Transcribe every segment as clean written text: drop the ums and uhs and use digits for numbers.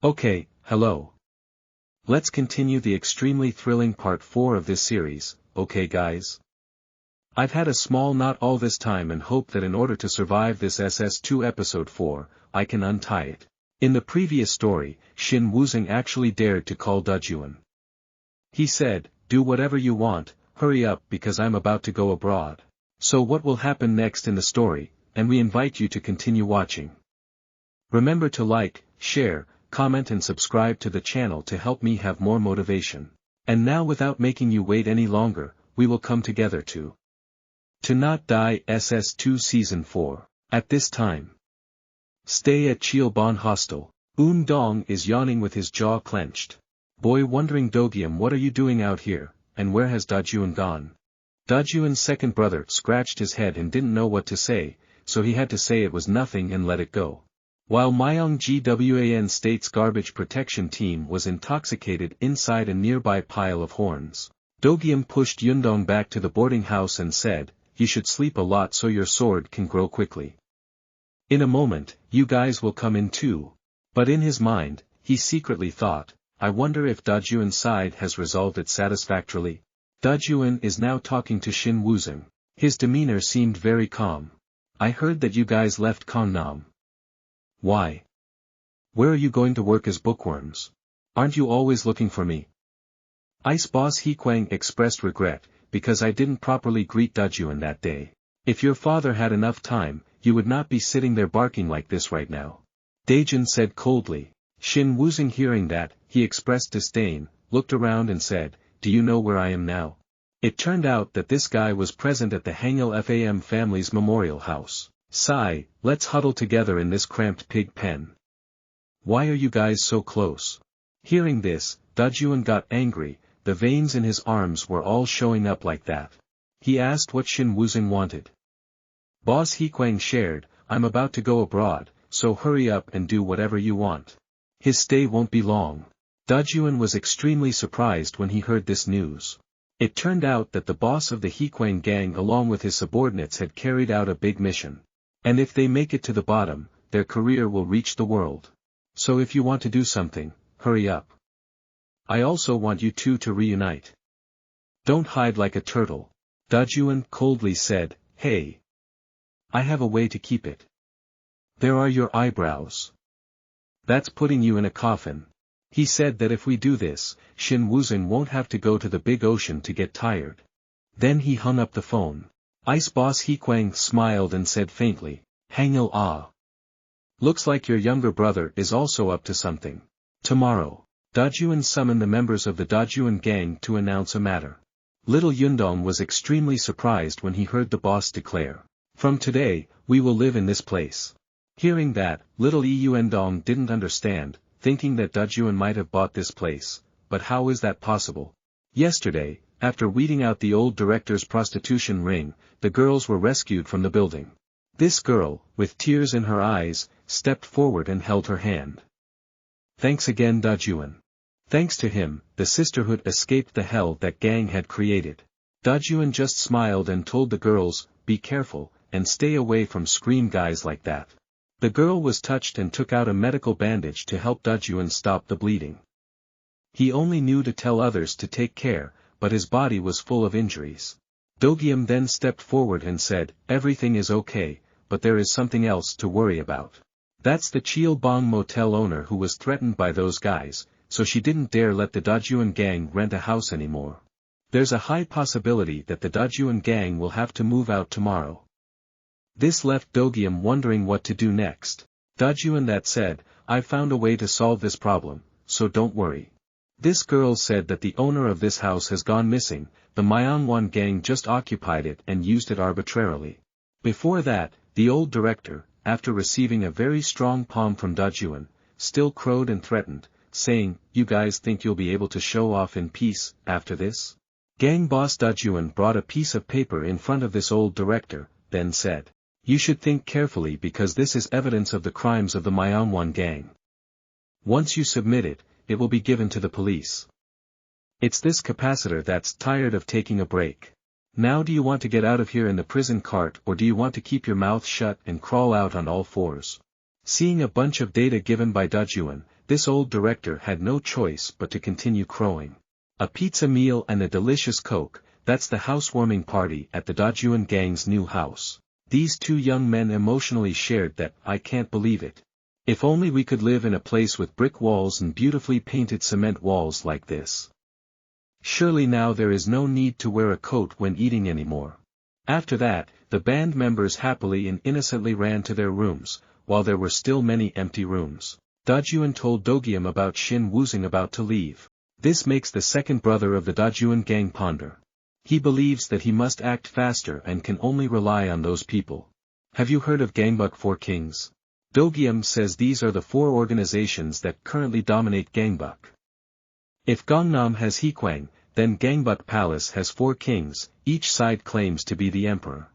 Okay, hello. Let's continue the extremely thrilling part 4 of this series, okay guys? I've had a small knot all this time and hope that in order to survive this SS2 episode 4, I can untie it. In the previous story, Shin Wuzong actually dared to call DAJUN. He said, "Do whatever you want, hurry up because I'm about to go abroad." So what will happen next in the story, and we invite you to continue watching. Remember to like, share, comment and subscribe to the channel to help me have more motivation. And now without making you wait any longer, we will come together to ToNotDie SS2 Season 4. At this time, stay at Cheilbon Hostel. Un Dong is yawning with his jaw clenched. Boy wondering Dogium, what are you doing out here, and where has DAJUN gone? DAJUN's second brother scratched his head and didn't know what to say, so he had to say it was nothing and let it go. While Myeong-gwan State's garbage protection team was intoxicated inside a nearby pile of horns, Dogium pushed Yundong back to the boarding house and said, "You should sleep a lot so your sword can grow quickly. In a moment, you guys will come in too." But in his mind, he secretly thought, I wonder if DAJUN's side has resolved it satisfactorily. DAJUN is now talking to Shin Wuzong. His demeanor seemed very calm. "I heard that you guys left Gangnam. Why? Where are you going to work as bookworms? Aren't you always looking for me?" Ice Boss HEA KWANG expressed regret, because I didn't properly greet DAJUN that day. "If your father had enough time, you would not be sitting there barking like this right now," DAJUN said coldly. Shin Wuzong hearing that, he expressed disdain, looked around and said, "Do you know where I am now?" It turned out that this guy was present at the HANGIL FAM family's memorial house. Sigh, let's huddle together in this cramped pig pen. Why are you guys so close? Hearing this, DAJUN got angry, the veins in his arms were all showing up like that. He asked what Shin Wuzong wanted. Boss HEA KWANG shared, "I'm about to go abroad, so hurry up and do whatever you want. His stay won't be long." DAJUN was extremely surprised when he heard this news. It turned out that the boss of the HEA KWANG gang along with his subordinates had carried out a big mission. And if they make it to the bottom, their career will reach the world. So if you want to do something, hurry up. I also want you two to reunite. Don't hide like a turtle. DAJUN coldly said, "Hey. I have a way to keep it. There are your eyebrows. That's putting you in a coffin." He said that if we do this, Shin Wuzong won't have to go to the big ocean to get tired. Then he hung up the phone. Ice Boss HEA KWANG smiled and said faintly, "Hangil ah. Looks like your younger brother is also up to something. Tomorrow, DAJUN summoned the members of the DAJUN gang to announce a matter. Little Yundong was extremely surprised when he heard the boss declare, "From today, we will live in this place." Hearing that, little Yundong didn't understand, thinking that DAJUN might have bought this place, but how is that possible? Yesterday, after weeding out the old director's prostitution ring, the girls were rescued from the building. This girl, with tears in her eyes, stepped forward and held her hand. "Thanks again DAJUN. Thanks to him, the sisterhood escaped the hell that gang had created." DAJUN just smiled and told the girls, "Be careful, and stay away from scream guys like that." The girl was touched and took out a medical bandage to help DAJUN stop the bleeding. He only knew to tell others to take care, but his body was full of injuries. Dogium then stepped forward and said, "Everything is okay, but there is something else to worry about. That's the Cheilbon motel owner who was threatened by those guys, so she didn't dare let the DAJUN gang rent a house anymore. There's a high possibility that the DAJUN gang will have to move out tomorrow." This left Dogium wondering what to do next. DAJUN that said, "I've found a way to solve this problem, so don't worry." This girl said that the owner of this house has gone missing, the Myeongwon gang just occupied it and used it arbitrarily. Before that, the old director, after receiving a very strong palm from DAJUN, still crowed and threatened, saying, "You guys think you'll be able to show off in peace, after this?" Gang boss DAJUN brought a piece of paper in front of this old director, then said, "You should think carefully because this is evidence of the crimes of the Myeongwon gang. Once you submit it, it will be given to the police. It's this capacitor that's tired of taking a break. Now do you want to get out of here in the prison cart or do you want to keep your mouth shut and crawl out on all fours?" Seeing a bunch of data given by DAJUN, this old director had no choice but to continue crowing. A pizza meal and a delicious Coke, that's the housewarming party at the DAJUN gang's new house. These two young men emotionally shared that. I can't believe it. If only we could live in a place with brick walls and beautifully painted cement walls like this. Surely now there is no need to wear a coat when eating anymore. After that, the band members happily and innocently ran to their rooms, while there were still many empty rooms. DAJUN told Dogium about Shin Woozing about to leave. This makes the second brother of the DAJUN gang ponder. He believes that he must act faster and can only rely on those people. Have you heard of Gangbuk 4 Kings? Dogium says these are the 4 organizations that currently dominate Gangbuk. If Gangnam has HEA KWANG, then Gangbuk Palace has 4 kings, each side claims to be the emperor.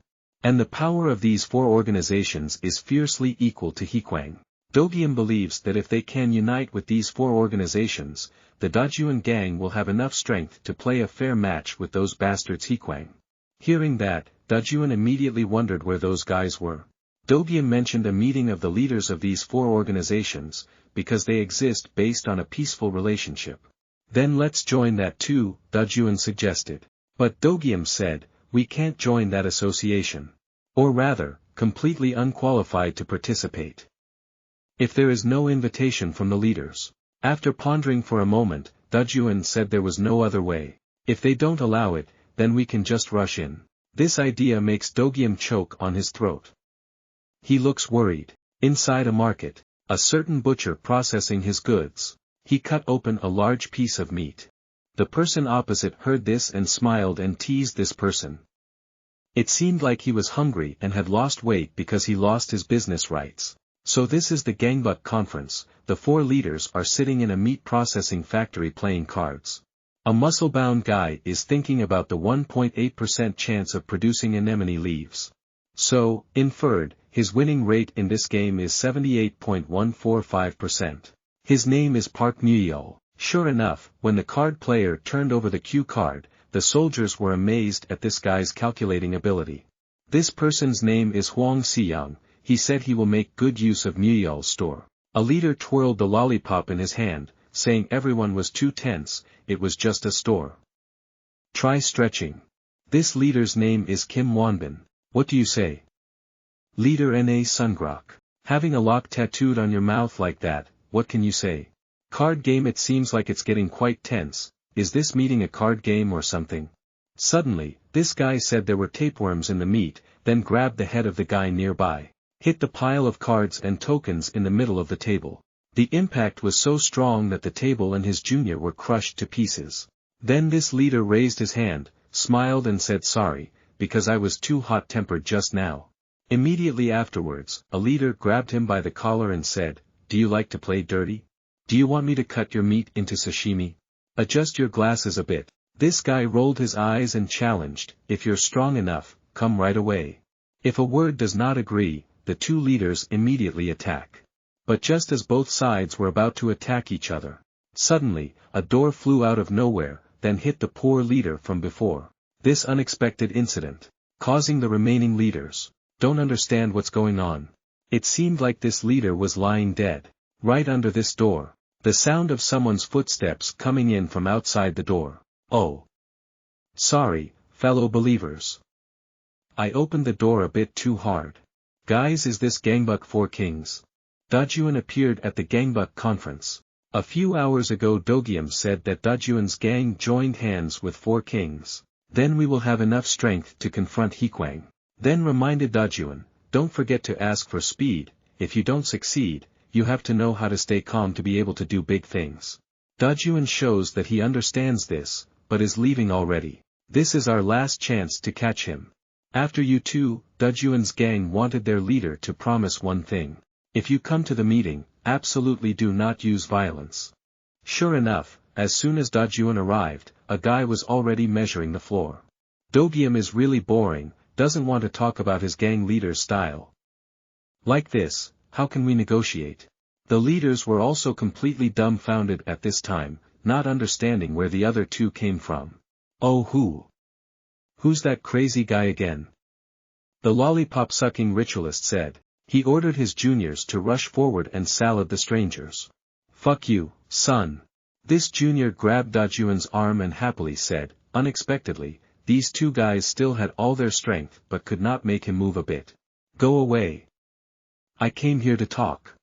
And the power of these 4 organizations is fiercely equal to HEA KWANG. Dogium believes that if they can unite with these 4 organizations, the DAJUN gang will have enough strength to play a fair match with those bastards HEA KWANG. Hearing that, DAJUN immediately wondered where those guys were. Dogium mentioned a meeting of the leaders of these 4 organizations, because they exist based on a peaceful relationship. Then let's join that too, DAJUN suggested. But Dogium said, we can't join that association. Or rather, completely unqualified to participate. If there is no invitation from the leaders. After pondering for a moment, DAJUN said there was no other way. If they don't allow it, then we can just rush in. This idea makes Dogium choke on his throat. He looks worried. Inside a market, a certain butcher processing his goods. He cut open a large piece of meat. The person opposite heard this and smiled and teased this person. It seemed like he was hungry and had lost weight because he lost his business rights. So this is the Gangbuk conference. The 4 leaders are sitting in a meat processing factory playing cards. A muscle-bound guy is thinking about the 1.8% chance of producing anemone leaves. So, inferred, his winning rate in this game is 78.145%. His name is Park Muyol. Sure enough, when the card player turned over the cue card, the soldiers were amazed at this guy's calculating ability. This person's name is Hwang Siyang. He said he will make good use of Muyol's store. A leader twirled the lollipop in his hand, saying everyone was too tense, it was just a store. Try stretching. This leader's name is Kim Wonbin. What do you say? Leader Na Sungrok. Having a lock tattooed on your mouth like that, what can you say? Card game. It seems like it's getting quite tense. Is this meeting a card game or something? Suddenly, this guy said there were tapeworms in the meat, then grabbed the head of the guy nearby. Hit the pile of cards and tokens in the middle of the table. The impact was so strong that the table and his junior were crushed to pieces. Then this leader raised his hand, smiled and said sorry, because I was too hot-tempered just now. Immediately afterwards, a leader grabbed him by the collar and said, do you like to play dirty? Do you want me to cut your meat into sashimi? Adjust your glasses a bit. This guy rolled his eyes and challenged, if you're strong enough, come right away. If a word does not agree, the 2 leaders immediately attack. But just as both sides were about to attack each other, suddenly, a door flew out of nowhere, then hit the poor leader from before. This unexpected incident, causing the remaining leaders, don't understand what's going on. It seemed like this leader was lying dead, right under this door. The sound of someone's footsteps coming in from outside the door. Oh. Sorry, fellow believers. I opened the door a bit too hard. Guys, is this Gangbuk 4 Kings? DAJUN appeared at the Gangbuk conference. A few hours ago Dogium said that DAJUN's gang joined hands with 4 kings. Then we will have enough strength to confront HEA KWANG. Then reminded DAJUN, don't forget to ask for speed. If you don't succeed, you have to know how to stay calm to be able to do big things. DAJUN shows that he understands this, but is leaving already. This is our last chance to catch him. After you 2, DAJUN's gang wanted their leader to promise one thing. If you come to the meeting, absolutely do not use violence. Sure enough, as soon as DAJUN arrived, a guy was already measuring the floor. Dogium is really boring, doesn't want to talk about his gang leader's style. Like this, how can we negotiate? The leaders were also completely dumbfounded at this time, not understanding where the other 2 came from. Oh, who's that crazy guy again? The lollipop-sucking ritualist said. He ordered his juniors to rush forward and salad the strangers. "Fuck you, son." This junior grabbed DAJUN's arm and happily said, unexpectedly, these two guys still had all their strength but could not make him move a bit. "Go away. I came here to talk."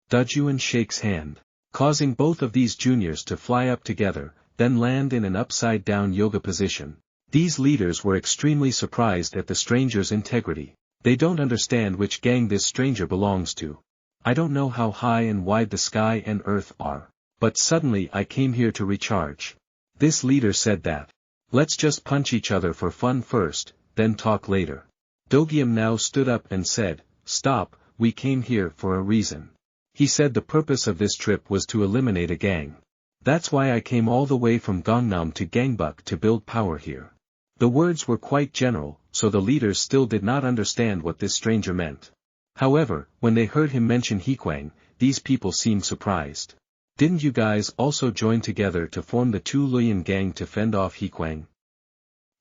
DAJUN shakes hand, causing both of these juniors to fly up together, then land in an upside-down yoga position. These leaders were extremely surprised at the stranger's integrity. They don't understand which gang this stranger belongs to. "I don't know how high and wide the sky and earth are, but suddenly I came here to recharge." This leader said that. "Let's just punch each other for fun first, then talk later." Dogium now stood up and said, "Stop, we came here for a reason." He said the purpose of this trip was to eliminate a gang. "That's why I came all the way from Gangnam to Gangbuk to build power here." The words were quite general, so the leaders still did not understand what this stranger meant. However, when they heard him mention HEA KWANG, these people seemed surprised. "Didn't you guys also join together to form the Tu Luyan gang to fend off HEA KWANG?"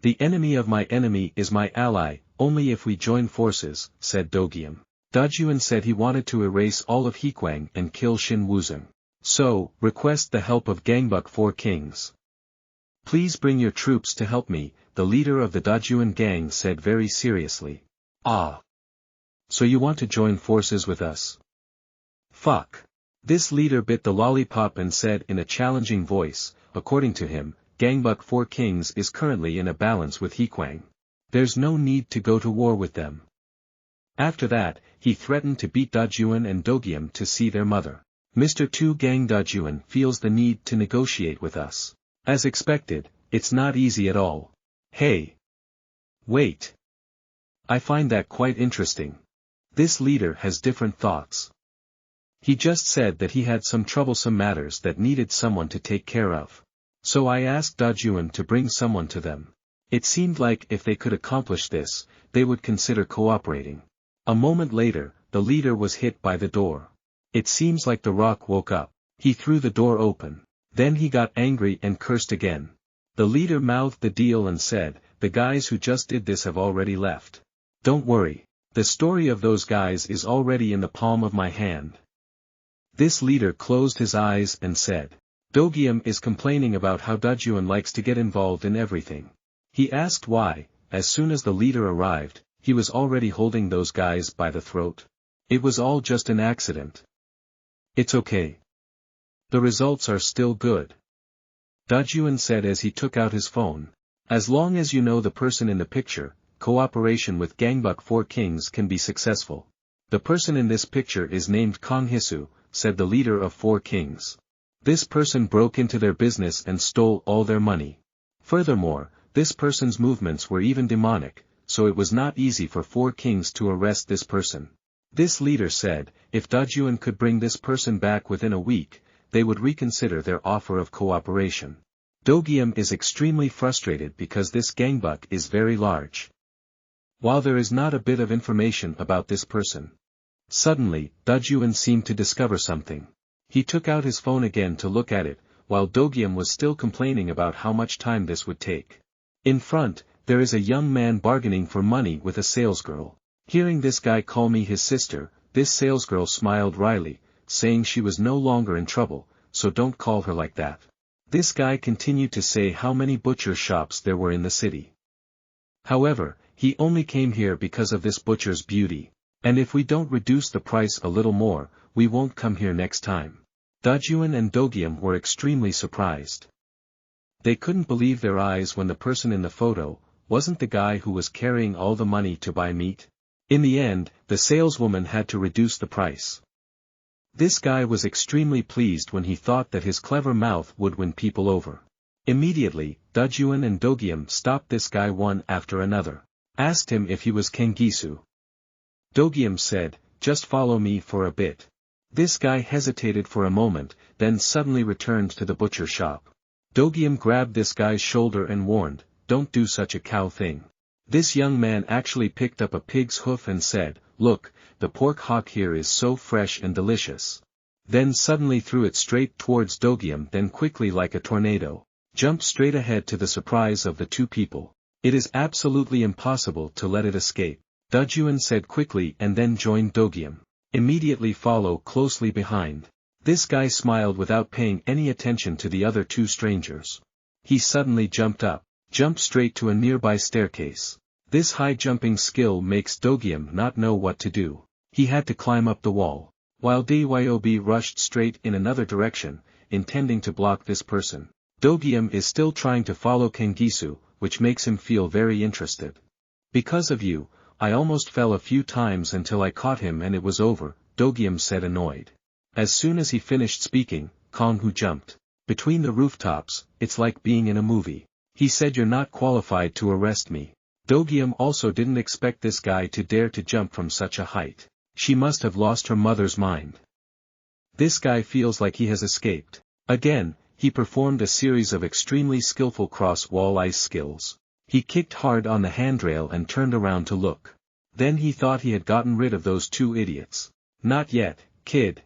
"The enemy of my enemy is my ally, only if we join forces," said Dogium. DAJUN said he wanted to erase all of HEA KWANG and kill Shin Wuzong. "So, request the help of Gangbuk 4 Kings. Please bring your troops to help me," the leader of the DAJUN gang said very seriously. "Ah. So you want to join forces with us? Fuck." This leader bit the lollipop and said in a challenging voice, according to him, Gangbuk 4 Kings is currently in a balance with HEA KWANG. There's no need to go to war with them. After that, he threatened to beat DAJUN and Dogium to see their mother. "Mr. 2 Gang DAJUN feels the need to negotiate with us. As expected, it's not easy at all." "Hey. Wait. I find that quite interesting. This leader has different thoughts. He just said that he had some troublesome matters that needed someone to take care of. So I asked DAJUN to bring someone to them. It seemed like if they could accomplish this, they would consider cooperating." A moment later, the leader was hit by the door. It seems like the rock woke up. He threw the door open. Then he got angry and cursed again. The leader mouthed the deal and said, "The guys who just did this have already left. Don't worry. The story of those guys is already in the palm of my hand." This leader closed his eyes and said, "Dogium is complaining about how DAJUN likes to get involved in everything." He asked why. As soon as the leader arrived, he was already holding those guys by the throat. "It was all just an accident. It's okay. The results are still good," DAJUN said as he took out his phone. "As long as you know the person in the picture, cooperation with Gangbuk 4 Kings can be successful. The person in this picture is named Kong Hisu," said the leader of 4 Kings. "This person broke into their business and stole all their money. Furthermore, this person's movements were even demonic, so it was not easy for 4 Kings to arrest this person." This leader said, if DAJUN could bring this person back within a week, they would reconsider their offer of cooperation. Dogium is extremely frustrated because this gangbuk is very large. While there is not a bit of information about this person. Suddenly, DAJUN seemed to discover something. He took out his phone again to look at it, while Dogium was still complaining about how much time this would take. In front, there is a young man bargaining for money with a salesgirl. Hearing this guy call me his sister, this salesgirl smiled wryly, saying she was no longer in trouble, so don't call her like that. This guy continued to say how many butcher shops there were in the city. However, he only came here because of this butcher's beauty. And if we don't reduce the price a little more, we won't come here next time. DAJUN and Dogium were extremely surprised. They couldn't believe their eyes when the person in the photo wasn't the guy who was carrying all the money to buy meat. In the end, the saleswoman had to reduce the price. This guy was extremely pleased when he thought that his clever mouth would win people over. Immediately, DAJUN and Dogium stopped this guy one after another. Asked him if he was Kengisu. Dogium said, just follow me for a bit. This guy hesitated for a moment, then suddenly returned to the butcher shop. Dogium grabbed this guy's shoulder and warned, don't do such a cow thing. This young man actually picked up a pig's hoof and said, look, the pork hock here is so fresh and delicious. Then suddenly threw it straight towards Dogium, then quickly like a tornado, jumped straight ahead to the surprise of the two people. It is absolutely impossible to let it escape. DAJUN said quickly and then joined Dogium. Immediately follow closely behind. This guy smiled without paying any attention to the other two strangers. He suddenly jumped straight to a nearby staircase. This high jumping skill makes Dogium not know what to do. He had to climb up the wall. While Dyob rushed straight in another direction, intending to block this person. Dogium is still trying to follow Kangisu, which makes him feel very interested. Because of you, I almost fell a few times until I caught him and it was over, Dogium said annoyed. As soon as he finished speaking, Kanghu jumped. Between the rooftops, it's like being in a movie. He said you're not qualified to arrest me. Dogium also didn't expect this guy to dare to jump from such a height. She must have lost her mother's mind. This guy feels like he has escaped. Again, he performed a series of extremely skillful cross-wall ice skills. He kicked hard on the handrail and turned around to look. Then he thought he had gotten rid of those two idiots. Not yet, kid.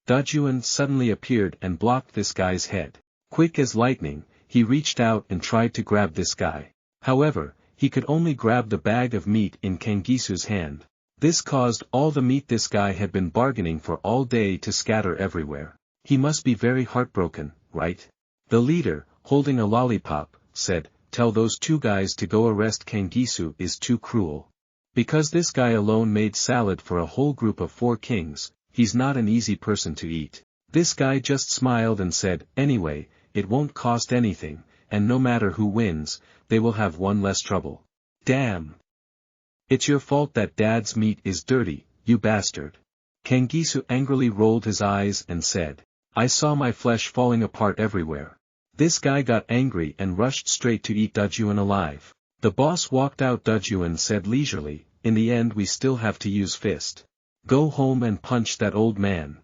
DAJUN suddenly appeared and blocked this guy's head. Quick as lightning, he reached out and tried to grab this guy. However, he could only grab the bag of meat in Kangisu's hand. This caused all the meat this guy had been bargaining for all day to scatter everywhere. He must be very heartbroken, right? The leader, holding a lollipop, said, "Tell those two guys to go arrest Kangisu is too cruel. Because this guy alone made salad for a whole group of 4 kings, he's not an easy person to eat." This guy just smiled and said, "Anyway, it won't cost anything, and no matter who wins, they will have one less trouble." Damn. It's your fault that dad's meat is dirty, you bastard. Kangisu angrily rolled his eyes and said, "I saw my flesh falling apart everywhere." This guy got angry and rushed straight to eat DAJUN alive. The boss walked out. DAJUN said leisurely, "In the end we still have to use fist. Go home and punch that old man."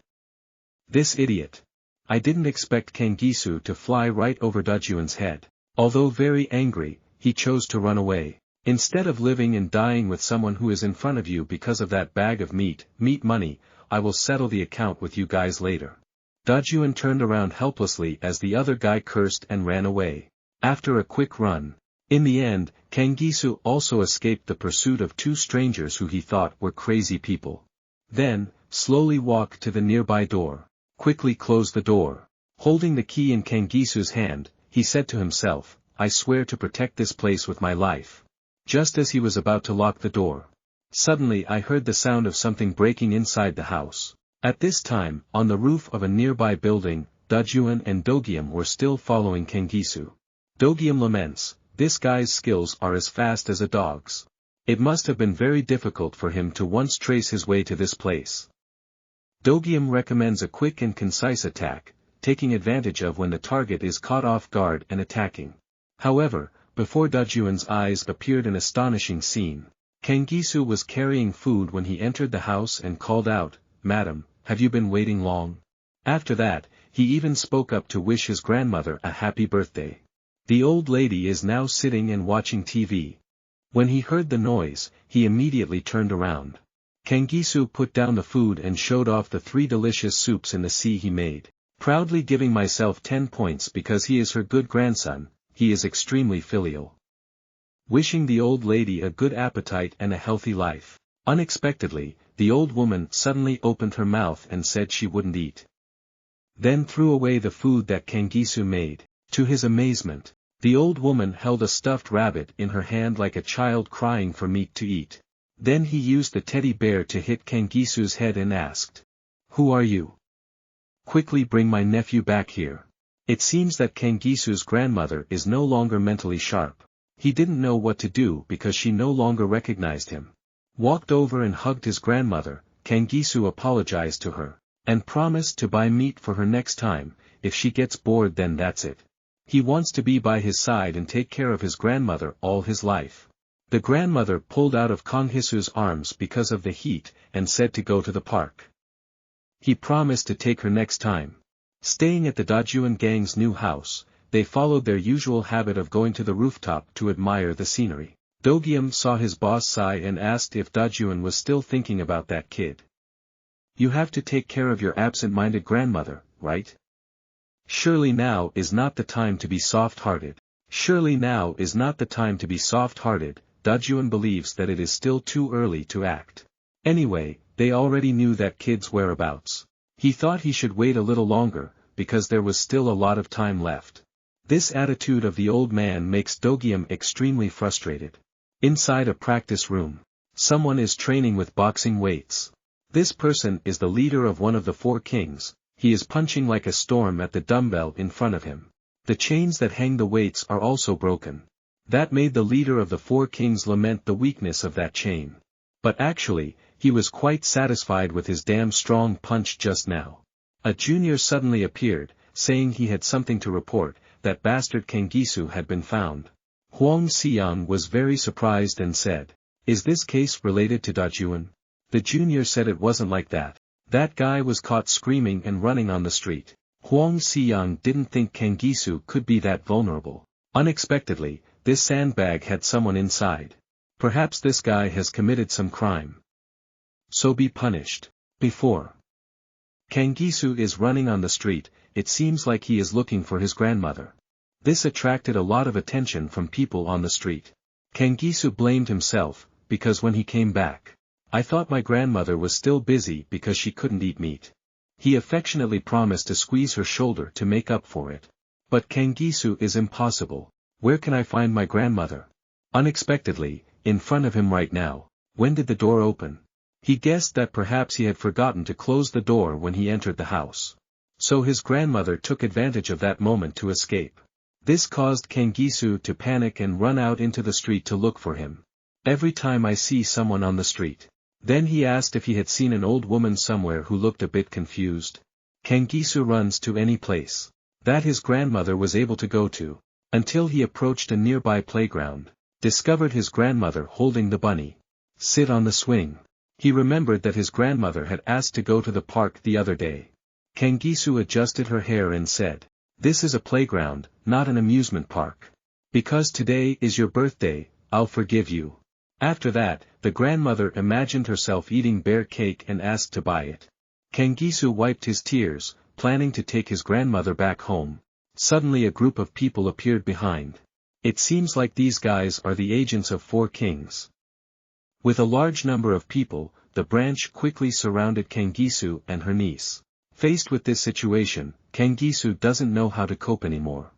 This idiot. I didn't expect Kangisu to fly right over DAJUN's head. Although very angry, he chose to run away. Instead of living and dying with someone who is in front of you because of that bag of meat money, I will settle the account with you guys later. DAJUN turned around helplessly as the other guy cursed and ran away. After a quick run. In the end, Kangisu also escaped the pursuit of 2 strangers who he thought were crazy people. Then, slowly walked to the nearby door. Quickly closed the door. Holding the key in Kangisu's hand, he said to himself, "I swear to protect this place with my life." Just as he was about to lock the door. Suddenly I heard the sound of something breaking inside the house. At this time, on the roof of a nearby building, DAJUN and Dogium were still following Kangisu. Dogium laments, "This guy's skills are as fast as a dog's. It must have been very difficult for him to once trace his way to this place." Dogium recommends a quick and concise attack, taking advantage of when the target is caught off guard and attacking. However, before DAJUN's eyes appeared an astonishing scene. Kangisu was carrying food when he entered the house and called out, "Madam, have you been waiting long?" After that, he even spoke up to wish his grandmother a happy birthday. The old lady is now sitting and watching TV. When he heard the noise, he immediately turned around. Kangisu put down the food and showed off the 3 delicious soups in the sea he made. Proudly giving myself 10 points because he is her good grandson, he is extremely filial. Wishing the old lady a good appetite and a healthy life. Unexpectedly, the old woman suddenly opened her mouth and said she wouldn't eat. Then threw away the food that Kangisu made. To his amazement, the old woman held a stuffed rabbit in her hand like a child crying for meat to eat. Then he used the teddy bear to hit Kangisu's head and asked, "Who are you? Quickly bring my nephew back here." It seems that Kangisu's grandmother is no longer mentally sharp. He didn't know what to do because she no longer recognized him. Walked over and hugged his grandmother. Kangisu apologized to her, and promised to buy meat for her next time. If she gets bored, then that's it. He wants to be by his side and take care of his grandmother all his life. The grandmother pulled out of Kangisu's arms because of the heat, and said to go to the park. He promised to take her next time. Staying at the DAJUN gang's new house, they followed their usual habit of going to the rooftop to admire the scenery. Dogium saw his boss sigh and asked if DAJUN was still thinking about that kid. "You have to take care of your absent-minded grandmother, right? Surely now is not the time to be soft-hearted. Surely now is not the time to be soft-hearted," DAJUN believes that it is still too early to act. Anyway, they already knew that kid's whereabouts. He thought he should wait a little longer, because there was still a lot of time left. This attitude of the old man makes Dogium extremely frustrated. Inside a practice room, someone is training with boxing weights. This person is the leader of one of the four kings. He is punching like a storm at the dumbbell in front of him. The chains that hang the weights are also broken. That made the leader of the four kings lament the weakness of that chain. But actually, he was quite satisfied with his damn strong punch just now. A junior suddenly appeared, saying he had something to report, that bastard Kangisu had been found. Huang Xiang was very surprised and said, "Is this case related to DAJUN?" The junior said it wasn't like that. That guy was caught screaming and running on the street. Huang Xiang didn't think Kangisu could be that vulnerable. Unexpectedly, this sandbag had someone inside. Perhaps this guy has committed some crime. So be punished. Before Kangisu is running on the street, it seems like he is looking for his grandmother. This attracted a lot of attention from people on the street. Kangisu blamed himself, because when he came back, "I thought my grandmother was still busy because she couldn't eat meat." He affectionately promised to squeeze her shoulder to make up for it. But Kangisu is impossible. Where can I find my grandmother? Unexpectedly, in front of him right now. When did the door open? He guessed that perhaps he had forgotten to close the door when he entered the house. So his grandmother took advantage of that moment to escape. This caused Kangisu to panic and run out into the street to look for him. "Every time I see someone on the street." Then he asked if he had seen an old woman somewhere who looked a bit confused. Kangisu runs to any place that his grandmother was able to go to, until he approached a nearby playground, discovered his grandmother holding the bunny. Sit on the swing. He remembered that his grandmother had asked to go to the park the other day. Kangisu adjusted her hair and said, "This is a playground, not an amusement park. Because today is your birthday, I'll forgive you." After that, the grandmother imagined herself eating bear cake and asked to buy it. Kangisu wiped his tears, planning to take his grandmother back home. Suddenly a group of people appeared behind. It seems like these guys are the agents of four kings. With a large number of people, the branch quickly surrounded Kangisu and her niece. Faced with this situation, Kangisu doesn't know how to cope anymore.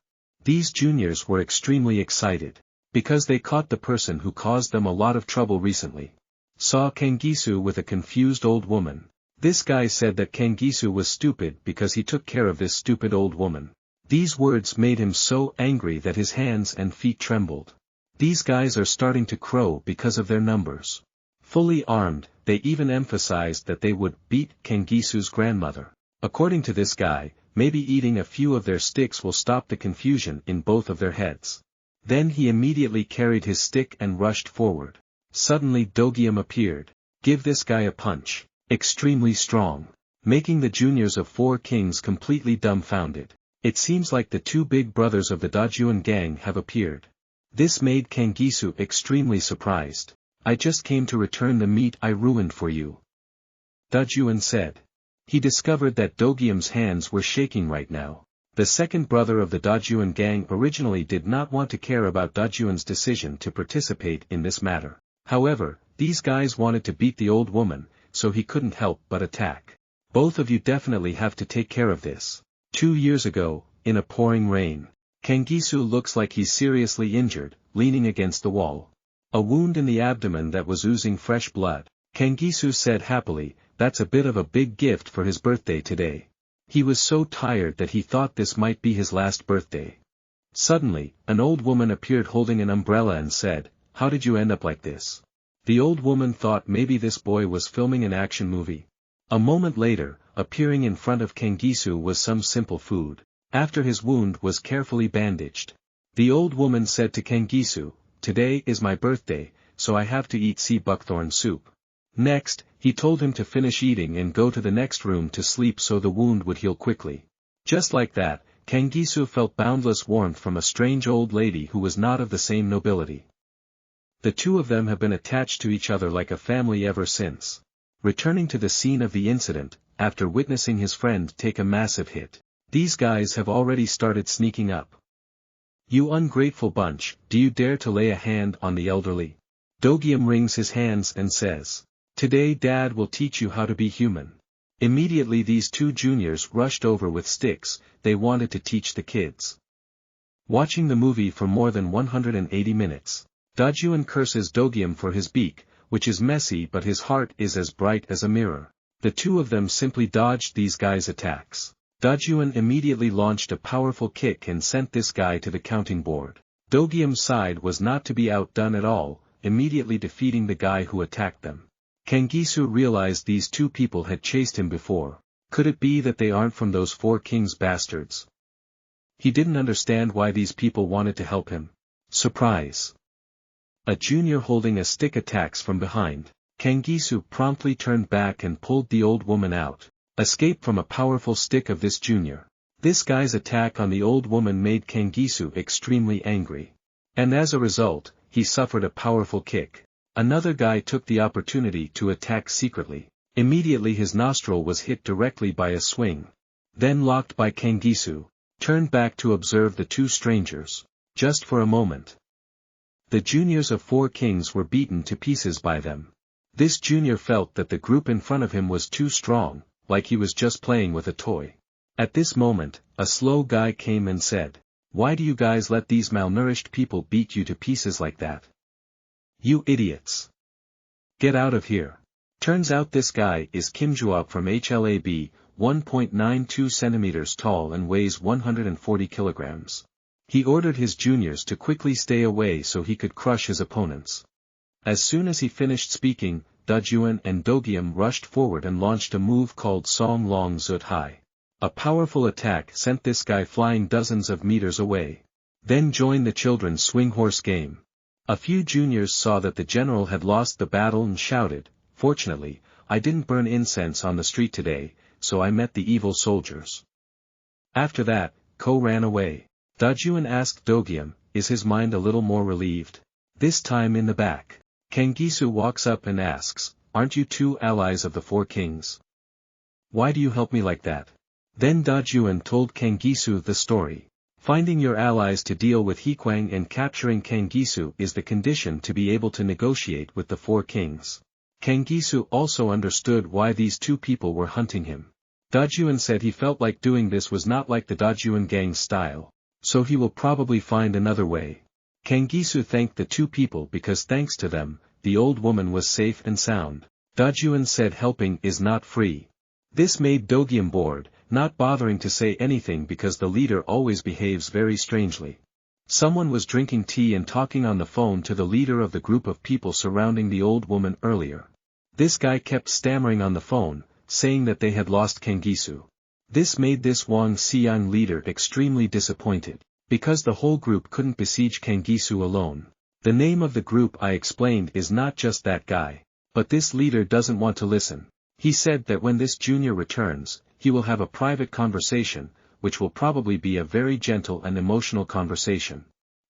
These juniors were extremely excited, because they caught the person who caused them a lot of trouble recently. Saw Kangisu with a confused old woman. This guy said that Kangisu was stupid because he took care of this stupid old woman. These words made him so angry that his hands and feet trembled. These guys are starting to crow because of their numbers. Fully armed, they even emphasized that they would beat Kangisu's grandmother. According to this guy, maybe eating a few of their sticks will stop the confusion in both of their heads. Then he immediately carried his stick and rushed forward. Suddenly Dogium appeared. Give this guy a punch. Extremely strong. Making the juniors of four kings completely dumbfounded. It seems like the two big brothers of the DAJUN gang have appeared. This made Kangisu extremely surprised. "I just came to return the meat I ruined for you," DAJUN said. He discovered that Dogium's hands were shaking right now. The second brother of the DAJUN gang originally did not want to care about DAJUN's decision to participate in this matter. However, these guys wanted to beat the old woman, so he couldn't help but attack. "Both of you definitely have to take care of this." 2 years ago, in a pouring rain, Kangisu looks like he's seriously injured, leaning against the wall. A wound in the abdomen that was oozing fresh blood. Kangisu said happily, "That's a bit of a big gift for his birthday today." He was so tired that he thought this might be his last birthday. Suddenly, an old woman appeared holding an umbrella and said, "How did you end up like this?" The old woman thought maybe this boy was filming an action movie. A moment later, appearing in front of Kangisu was some simple food. After his wound was carefully bandaged, the old woman said to Kangisu, "Today is my birthday, so I have to eat sea buckthorn soup." Next, he told him to finish eating and go to the next room to sleep so the wound would heal quickly. Just like that, Kangisu felt boundless warmth from a strange old lady who was not of the same nobility. The two of them have been attached to each other like a family ever since. Returning to the scene of the incident, after witnessing his friend take a massive hit, these guys have already started sneaking up. "You ungrateful bunch, do you dare to lay a hand on the elderly?" Dogium wrings his hands and says, "Today Dad will teach you how to be human." Immediately these two juniors rushed over with sticks, they wanted to teach the kids. Watching the movie for more than 180 minutes. DAJUN curses Dogium for his beak, which is messy but his heart is as bright as a mirror. The two of them simply dodged these guys' attacks. DAJUN immediately launched a powerful kick and sent this guy to the counting board. Dogium's side was not to be outdone at all, immediately defeating the guy who attacked them. Kangisu realized these two people had chased him before. Could it be that they aren't from those four kings bastards? He didn't understand why these people wanted to help him. Surprise! A junior holding a stick attacks from behind. Kangisu promptly turned back and pulled the old woman out. Escape from a powerful stick of this junior. This guy's attack on the old woman made Kangisu extremely angry. And as a result, he suffered a powerful kick. Another guy took the opportunity to attack secretly. Immediately his nostril was hit directly by a swing. Then locked by Kangisu, turned back to observe the two strangers. Just for a moment. The juniors of four kings were beaten to pieces by them. This junior felt that the group in front of him was too strong, like he was just playing with a toy. At this moment, a slow guy came and said, "Why do you guys let these malnourished people beat you to pieces like that? You idiots! Get out of here." Turns out this guy is Kim Juop from HLAB, 1.92 centimeters tall and weighs 140 kilograms. He ordered his juniors to quickly stay away so he could crush his opponents. As soon as he finished speaking, DAJUN and Dogium rushed forward and launched a move called Song Long Zut Hai. A powerful attack sent this guy flying dozens of meters away. Then joined the children's swing horse game. A few juniors saw that the general had lost the battle and shouted, "Fortunately, I didn't burn incense on the street today, so I met the evil soldiers." After that, Ko ran away. DAJUN asked Dogium, is his mind a little more relieved? This time in the back. Kangisu walks up and asks, "Aren't you two allies of the four kings? Why do you help me like that?" Then DAJUN told Kangisu the story. Finding your allies to deal with HEA KWANG and capturing Kangisu is the condition to be able to negotiate with the four kings. Kangisu also understood why these two people were hunting him. DAJUN said he felt like doing this was not like the DAJUN gang's style, so he will probably find another way. Kangisu thanked the two people because thanks to them, the old woman was safe and sound. DAJUN said helping is not free. This made Dogium bored, not bothering to say anything because the leader always behaves very strangely. Someone was drinking tea and talking on the phone to the leader of the group of people surrounding the old woman earlier. This guy kept stammering on the phone, saying that they had lost Kangisu. This made this Wang Xiang leader extremely disappointed, because the whole group couldn't besiege Kangisu alone. The name of the group I explained is not just that guy, but this leader doesn't want to listen. He said that when this junior returns, he will have a private conversation, which will probably be a very gentle and emotional conversation.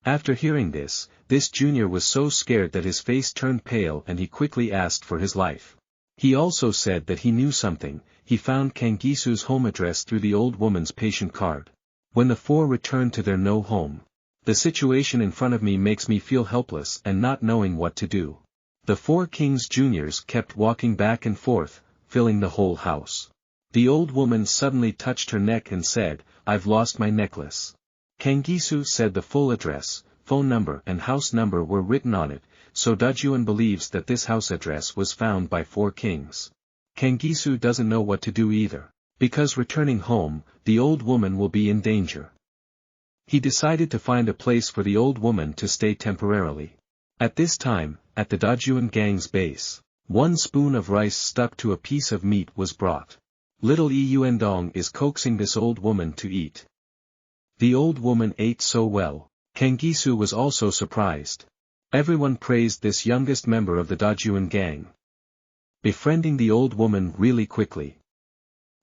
After hearing this junior was so scared that his face turned pale and he quickly asked for his life. He also said that he knew something, he found Kangisu's home address through the old woman's patient card. When the four returned to their no home, the situation in front of me makes me feel helpless and not knowing what to do. The four kings juniors kept walking back and forth, filling the whole house. The old woman suddenly touched her neck and said, "I've lost my necklace." Kangisu said the full address, phone number and house number were written on it, so DAJUN believes that this house address was found by four kings. Kangisu doesn't know what to do either, because returning home, the old woman will be in danger. He decided to find a place for the old woman to stay temporarily. At this time, at the DAJUN gang's base, 1 spoon of rice stuck to a piece of meat was brought. Little Yuendong is coaxing this old woman to eat. The old woman ate so well, Kangisu was also surprised. Everyone praised this youngest member of the DAJUN gang, befriending the old woman really quickly.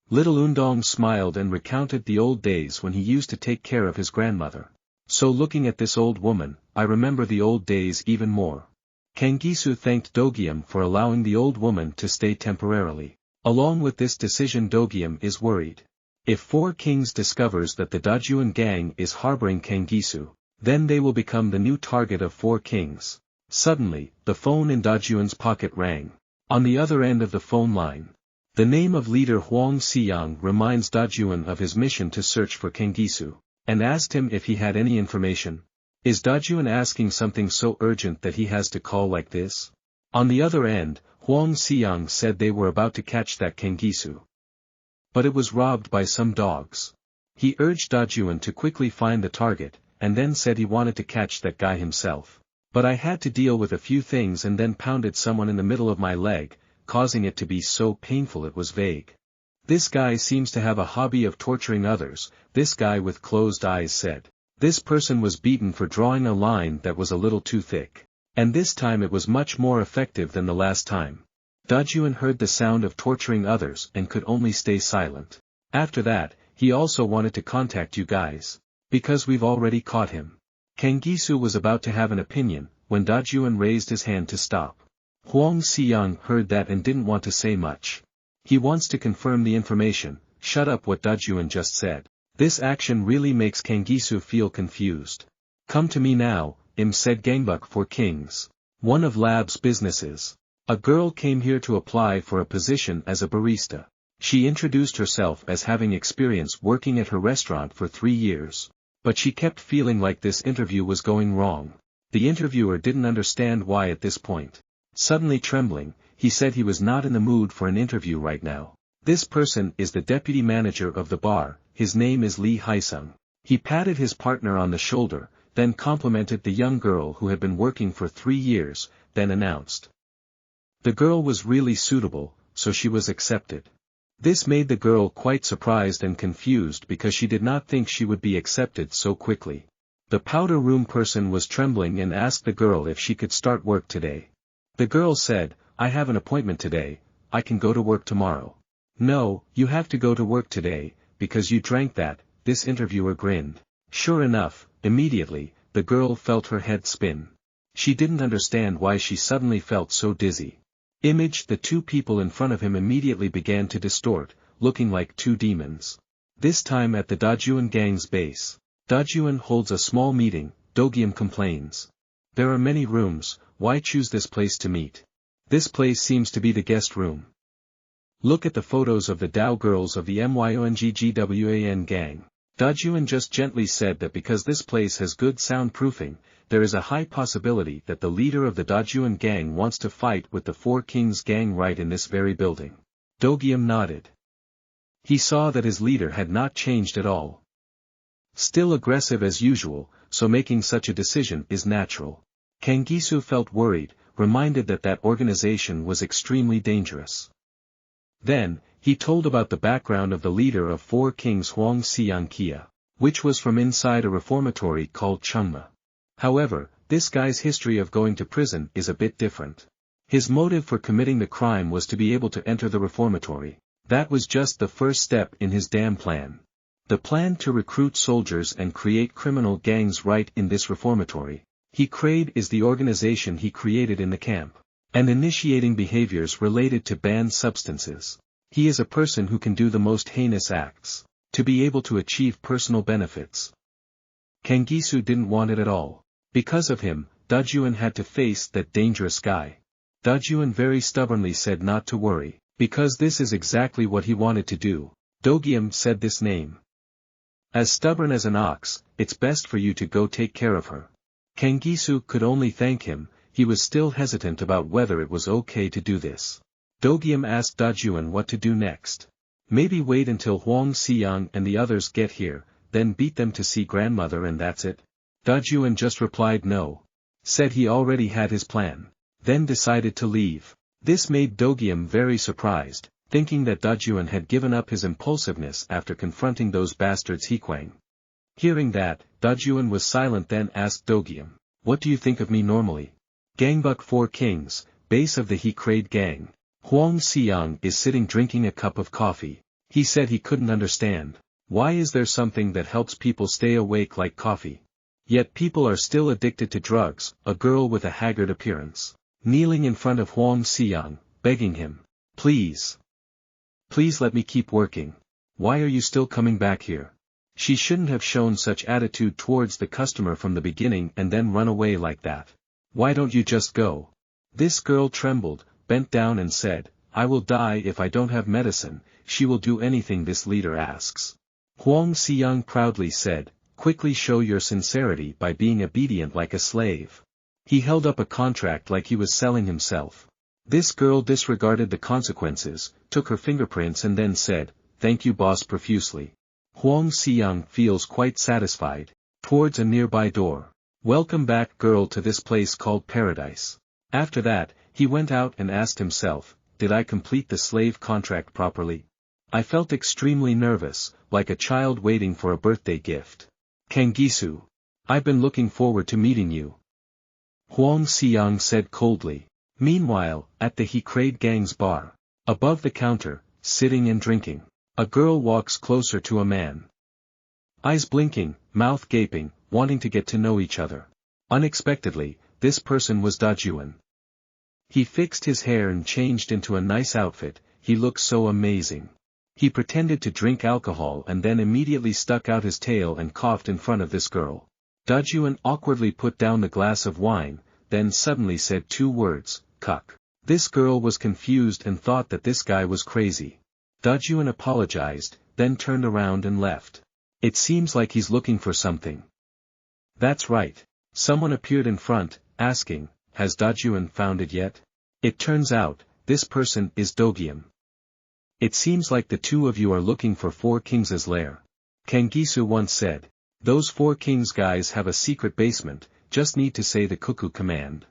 Little Undong smiled and recounted the old days when he used to take care of his grandmother. So looking at this old woman, I remember the old days even more. Kangisu thanked Dogium for allowing the old woman to stay temporarily. Along with this decision, Dogium is worried. If four kings discovers that the DAJUN gang is harboring Kangisu, then they will become the new target of four kings. Suddenly, the phone in DAJUN's pocket rang. On the other end of the phone line, the name of leader Hwang Si-young reminds DAJUN of his mission to search for Kanggisu, and asked him if he had any information. Is DAJUN asking something so urgent that he has to call like this? On the other end, Hwang Si-young said they were about to catch that Kanggisu, but it was robbed by some dogs. He urged DAJUN to quickly find the target, and then said he wanted to catch that guy himself. But I had to deal with a few things and then pounded someone in the middle of my leg, causing it to be so painful it was vague. This guy seems to have a hobby of torturing others, this guy with closed eyes said. This person was beaten for drawing a line that was a little too thick. And this time it was much more effective than the last time. DAJUN heard the sound of torturing others and could only stay silent. After that, he also wanted to contact you guys. Because we've already caught him. Kanggisu was about to have an opinion, when DAJUN raised his hand to stop. Hwang Si-young heard that and didn't want to say much. He wants to confirm the information. Shut up what DAJUN just said. This action really makes Kanggisu feel confused. Come to me now, said Gangbuk for Kings. One of Lab's businesses. A girl came here to apply for a position as a barista. She introduced herself as having experience working at her restaurant for 3 years. But she kept feeling like this interview was going wrong. The interviewer didn't understand why at this point. Suddenly trembling, he said he was not in the mood for an interview right now. This person is the deputy manager of the bar, his name is Lee Haesung. He patted his partner on the shoulder, then complimented the young girl who had been working for 3 years, then announced. The girl was really suitable, so she was accepted. This made the girl quite surprised and confused because she did not think she would be accepted so quickly. The powder room person was trembling and asked the girl if she could start work today. The girl said, I have an appointment today, I can go to work tomorrow. No, you have to go to work today, because you drank that, this interviewer grinned. Sure enough, immediately, the girl felt her head spin. She didn't understand why she suddenly felt so dizzy. The 2 people in front of him immediately began to distort, looking like 2 demons. This time at the DAJUN gang's base. DAJUN holds a small meeting, Dogium complains. There are many rooms, why choose this place to meet? This place seems to be the guest room. Look at the photos of the Dao girls of the MYONGGWAN gang. DAJUN just gently said that because this place has good soundproofing, there is a high possibility that the leader of the DAJUN gang wants to fight with the 4 Kings gang right in this very building. Dogium nodded. He saw that his leader had not changed at all. Still aggressive as usual, so making such a decision is natural. Kanggisu felt worried, reminded that that organization was extremely dangerous. Then, he told about the background of the leader of 4 Kings Hwang Si-young, which was from inside a reformatory called Chungma. However, this guy's history of going to prison is a bit different. His motive for committing the crime was to be able to enter the reformatory. That was just the first step in his damn plan. The plan to recruit soldiers and create criminal gangs right in this reformatory. He Krade is the organization he created in the camp. And initiating behaviors related to banned substances. He is a person who can do the most heinous acts. To be able to achieve personal benefits. Kanggisu didn't want it at all. Because of him, DAJUN had to face that dangerous guy. DAJUN very stubbornly said not to worry, because this is exactly what he wanted to do. Dogium said this name. As stubborn as an ox, it's best for you to go take care of her. Kanggisu could only thank him, he was still hesitant about whether it was okay to do this. Dogium asked DAJUN what to do next. Maybe wait until Hwang Si-young and the others get here, then beat them to see grandmother and that's it. DAJUN just replied no. Said he already had his plan. Then decided to leave. This made Dogium very surprised, thinking that DAJUN had given up his impulsiveness after confronting those bastards HEA KWANG. Hearing that, DAJUN was silent then asked Dogium, what do you think of me normally? Gangbuk 4 Kings, base of the HEA Krade gang. Hwang Si-young is sitting drinking a cup of coffee. He said he couldn't understand. Why is there something that helps people stay awake like coffee? Yet people are still addicted to drugs, a girl with a haggard appearance. Kneeling in front of Hwang Si-young, begging him. Please. Please let me keep working. Why are you still coming back here? She shouldn't have shown such attitude towards the customer from the beginning and then run away like that. Why don't you just go? This girl trembled, bent down and said, I will die if I don't have medicine. She will do anything this leader asks. Huang Xiang proudly said, quickly show your sincerity by being obedient like a slave. He held up a contract like he was selling himself. This girl disregarded the consequences, took her fingerprints and then said, thank you boss profusely. Huang Xiang feels quite satisfied. Towards a nearby door. Welcome back girl to this place called paradise. After that, he went out and asked himself, did I complete the slave contract properly? I felt extremely nervous, like a child waiting for a birthday gift. Kangisu. I've been looking forward to meeting you. Huang Xiang said coldly. Meanwhile, at the HEA KWANG's bar. Above the counter, sitting and drinking. A girl walks closer to a man. Eyes blinking, mouth gaping, wanting to get to know each other. Unexpectedly, this person was DAJUN. He fixed his hair and changed into a nice outfit. He looked so amazing. He pretended to drink alcohol and then immediately stuck out his tail and coughed in front of this girl. DAJUN awkwardly put down the glass of wine, then suddenly said two words, cuck. This girl was confused and thought that this guy was crazy. DAJUN apologized, then turned around and left. It seems like he's looking for something. That's right. Someone appeared in front, asking, has DAJUN found it yet? It turns out, this person is Dogium. It seems like the two of you are looking for Four Kings' lair. Kangisu once said. Those Four Kings guys have a secret basement, just need to say the cuckoo command.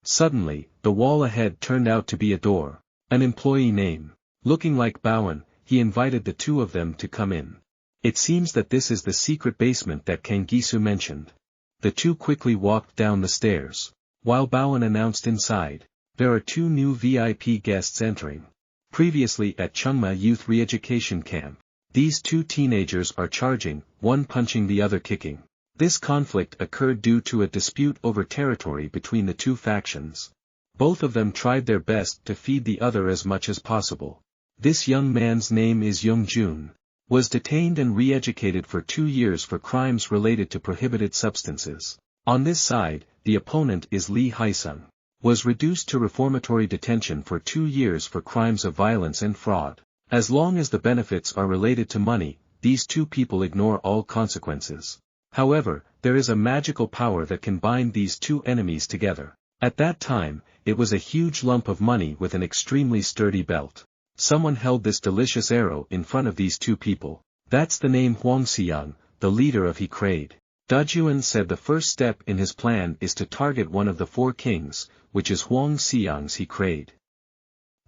Suddenly, the wall ahead turned out to be a door. An employee name. Looking like Bowen, he invited the two of them to come in. It seems that this is the secret basement that Kangisu mentioned. The two quickly walked down the stairs. While Bowen announced inside, there are two new VIP guests entering. Previously at Chungma Youth Re-Education Camp, these two teenagers are charging, one punching the other kicking. This conflict occurred due to a dispute over territory between the two factions. Both of them tried their best to feed the other as much as possible. This young man's name is Youngjun. Was detained and re-educated for 2 years for crimes related to prohibited substances. On this side, the opponent is Lee Haisung. Was reduced to reformatory detention for 2 years for crimes of violence and fraud. As long as the benefits are related to money, these two people ignore all consequences. However, there is a magical power that can bind these two enemies together. At that time, it was a huge lump of money with an extremely sturdy belt. Someone held this delicious arrow in front of these two people. That's the name Huang Xiang, the leader of HEA KWANG. DAJUN said the first step in his plan is to target one of the Four Kings, which is Huang Xiang's HEA KWANG.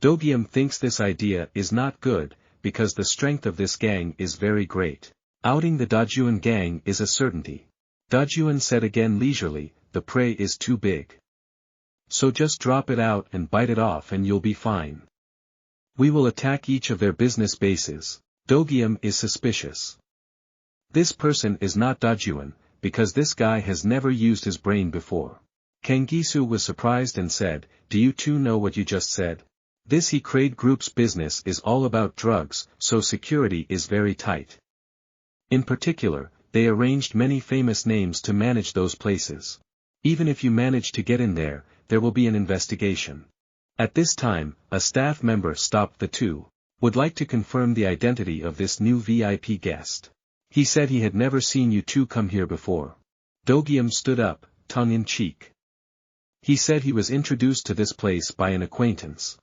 Dogium thinks this idea is not good, because the strength of this gang is very great. Outing the DAJUN gang is a certainty. DAJUN said again leisurely, the prey is too big. So just drop it out and bite it off and you'll be fine. We will attack each of their business bases. Dogium is suspicious. This person is not DAJUN, because this guy has never used his brain before. Kangisu was surprised and said, do you two know what you just said? This HEA KWANG group's business is all about drugs, so security is very tight. In particular, they arranged many famous names to manage those places. Even if you manage to get in there, there will be an investigation. At this time, a staff member stopped the two. Would like to confirm the identity of this new VIP guest. He said he had never seen you two come here before. Dogium stood up, tongue-in-cheek. He said he was introduced to this place by an acquaintance.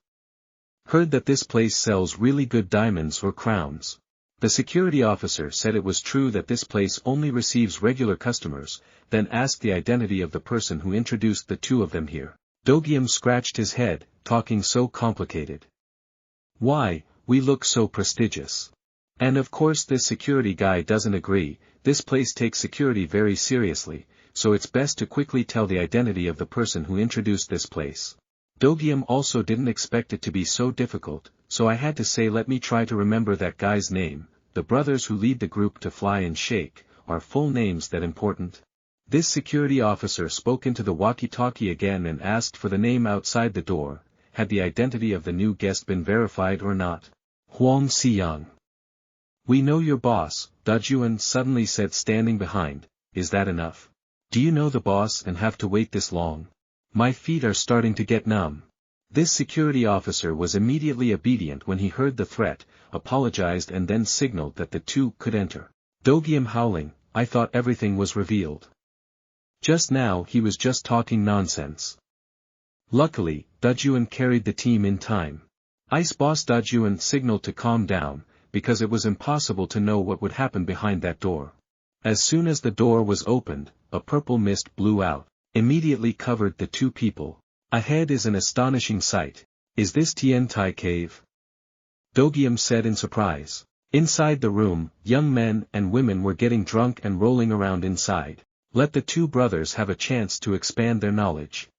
Heard that this place sells really good diamonds or crowns. The security officer said it was true that this place only receives regular customers, then asked the identity of the person who introduced the two of them here. Dogium scratched his head, talking so complicated. Why, we look so prestigious. And of course this security guy doesn't agree. This place takes security very seriously, so it's best to quickly tell the identity of the person who introduced this place. Dogium also didn't expect it to be so difficult, so I had to say let me try to remember that guy's name. The brothers who lead the group to fly and shake, are full names that important? This security officer spoke into the walkie-talkie again and asked for the name outside the door. Had the identity of the new guest been verified or not? Huang Xiang. We know your boss, DAJUN suddenly said standing behind. Is that enough? Do you know the boss and have to wait this long? My feet are starting to get numb. This security officer was immediately obedient when he heard the threat, apologized and then signaled that the two could enter. Dogium howling, I thought everything was revealed. Just now he was just talking nonsense. Luckily, DAJUN carried the team in time. Ice Boss DAJUN signaled to calm down, because it was impossible to know what would happen behind that door. As soon as the door was opened, a purple mist blew out, immediately covered the two people. Ahead is an astonishing sight. Is this ToNotDie cave? Dogium said in surprise. Inside the room, young men and women were getting drunk and rolling around inside. Let the two brothers have a chance to expand their knowledge.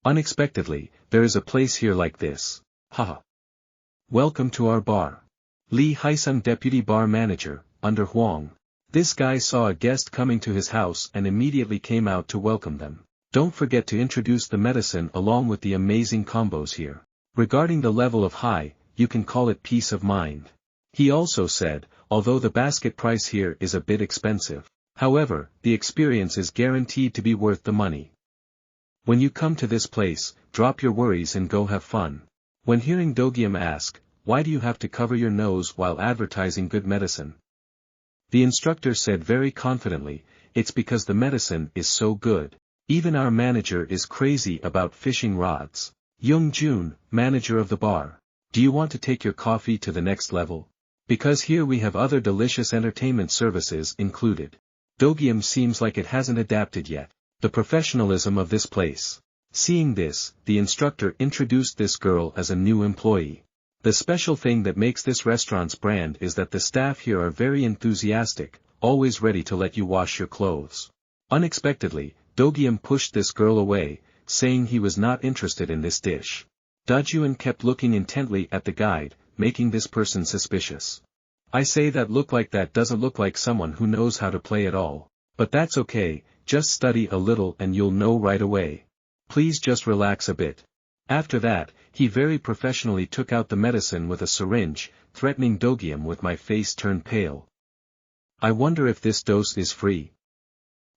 Unexpectedly, there is a place here like this. Haha. Welcome to our bar. Lee Haisung, deputy bar manager, under Huang. This guy saw a guest coming to his house and immediately came out to welcome them. Don't forget to introduce the medicine along with the amazing combos here. Regarding the level of high, you can call it peace of mind. He also said, although the basket price here is a bit expensive, however, the experience is guaranteed to be worth the money. When you come to this place, drop your worries and go have fun. When hearing Dogium ask, why do you have to cover your nose while advertising good medicine? The instructor said very confidently, it's because the medicine is so good. Even our manager is crazy about fishing rods. Young Jun, manager of the bar. Do you want to take your coffee to the next level? Because here we have other delicious entertainment services included. Dogium seems like it hasn't adapted yet. The professionalism of this place. Seeing this, the instructor introduced this girl as a new employee. The special thing that makes this restaurant's brand is that the staff here are very enthusiastic, always ready to let you wash your clothes. Unexpectedly, Dogium pushed this girl away, saying he was not interested in this dish. DAJUN kept looking intently at the guide, making this person suspicious. I say that look like that doesn't look like someone who knows how to play at all. But that's okay, just study a little and you'll know right away. Please just relax a bit. After that, he very professionally took out the medicine with a syringe, threatening Dogium with my face turned pale. I wonder if this dose is free.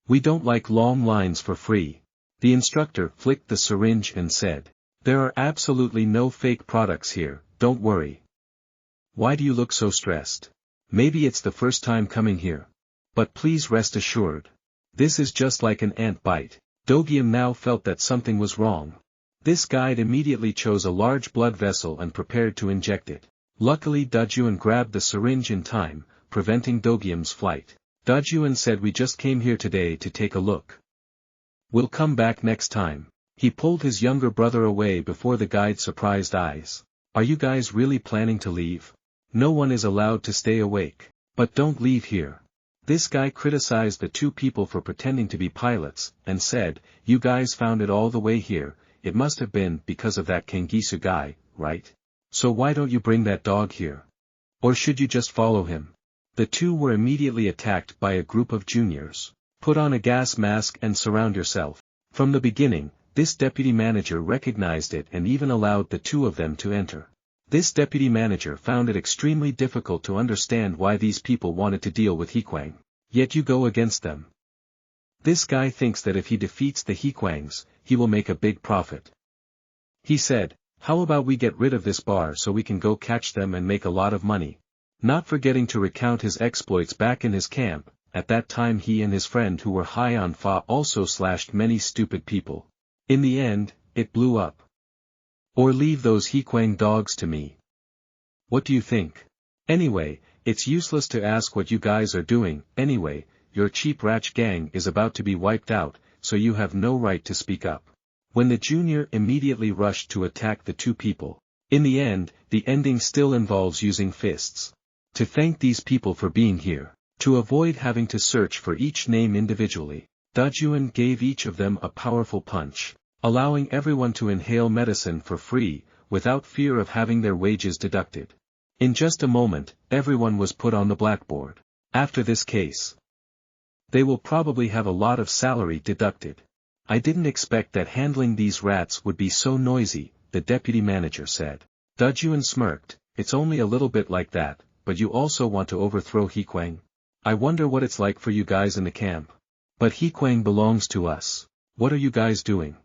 We don't like long lines for free. The instructor flicked the syringe and said, there are absolutely no fake products here, don't worry. Why do you look so stressed? Maybe it's the first time coming here. But please rest assured. This is just like an ant bite. Dogium now felt that something was wrong. This guide immediately chose a large blood vessel and prepared to inject it. Luckily DAJUN grabbed the syringe in time, preventing Dogium's flight. DAJUN said we just came here today to take a look. We'll come back next time. He pulled his younger brother away before the guide's surprised eyes. Are you guys really planning to leave? No one is allowed to stay awake. But don't leave here. This guy criticized the two people for pretending to be pilots, and said, you guys found it all the way here, it must have been because of that Kangisu guy, right? So why don't you bring that dog here? Or should you just follow him? The two were immediately attacked by a group of juniors. Put on a gas mask and surround yourself. From the beginning, this deputy manager recognized it and even allowed the two of them to enter. This deputy manager found it extremely difficult to understand why these people wanted to deal with HEA KWANG. Yet you go against them. This guy thinks that if he defeats the HEA KWANGs, he will make a big profit. He said, how about we get rid of this bar so we can go catch them and make a lot of money? Not forgetting to recount his exploits back in his camp. At that time he and his friend who were high on Fa also slashed many stupid people. In the end, it blew up. Or leave those HEA KWANG dogs to me. What do you think? Anyway, it's useless to ask what you guys are doing. Anyway, your cheap ratch gang is about to be wiped out, so you have no right to speak up. When the junior immediately rushed to attack the two people. In the end, the ending still involves using fists. To thank these people for being here. To avoid having to search for each name individually, DAJUN gave each of them a powerful punch, allowing everyone to inhale medicine for free, without fear of having their wages deducted. In just a moment, everyone was put on the blackboard. After this case, they will probably have a lot of salary deducted. I didn't expect that handling these rats would be so noisy, the deputy manager said. DAJUN smirked, it's only a little bit like that, but you also want to overthrow HEA KWANG? I wonder what it's like for you guys in the camp. But HEA KWANG belongs to us. What are you guys doing?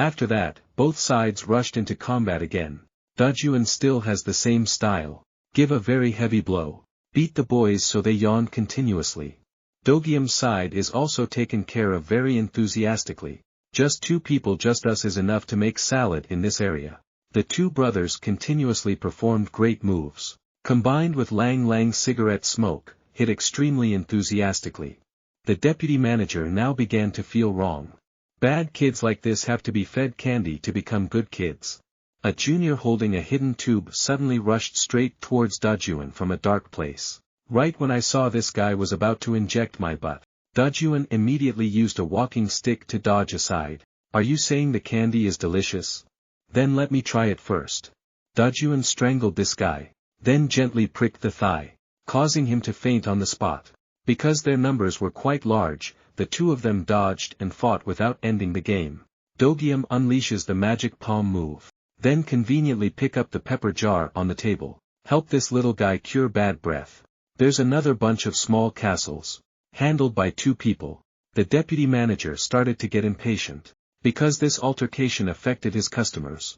After that, both sides rushed into combat again. DAJUN still has the same style. Give a very heavy blow. Beat the boys so they yawn continuously. Dogium's side is also taken care of very enthusiastically. Just 2 people, just us is enough to make salad in this area. The 2 brothers continuously performed great moves. Combined with Lang Lang's cigarette smoke, hit extremely enthusiastically. The deputy manager now began to feel wrong. Bad kids like this have to be fed candy to become good kids. A junior holding a hidden tube suddenly rushed straight towards DAJUN from a dark place. Right when I saw this guy was about to inject my butt, DAJUN immediately used a walking stick to dodge aside. Are you saying the candy is delicious? Then let me try it first. DAJUN strangled this guy, then gently pricked the thigh, causing him to faint on the spot. Because their numbers were quite large, the 2 of them dodged and fought without ending the game. Dogium unleashes the magic palm move, then conveniently pick up the pepper jar on the table. Help this little guy cure bad breath. There's another bunch of small castles, handled by 2 people. The deputy manager started to get impatient, because this altercation affected his customers.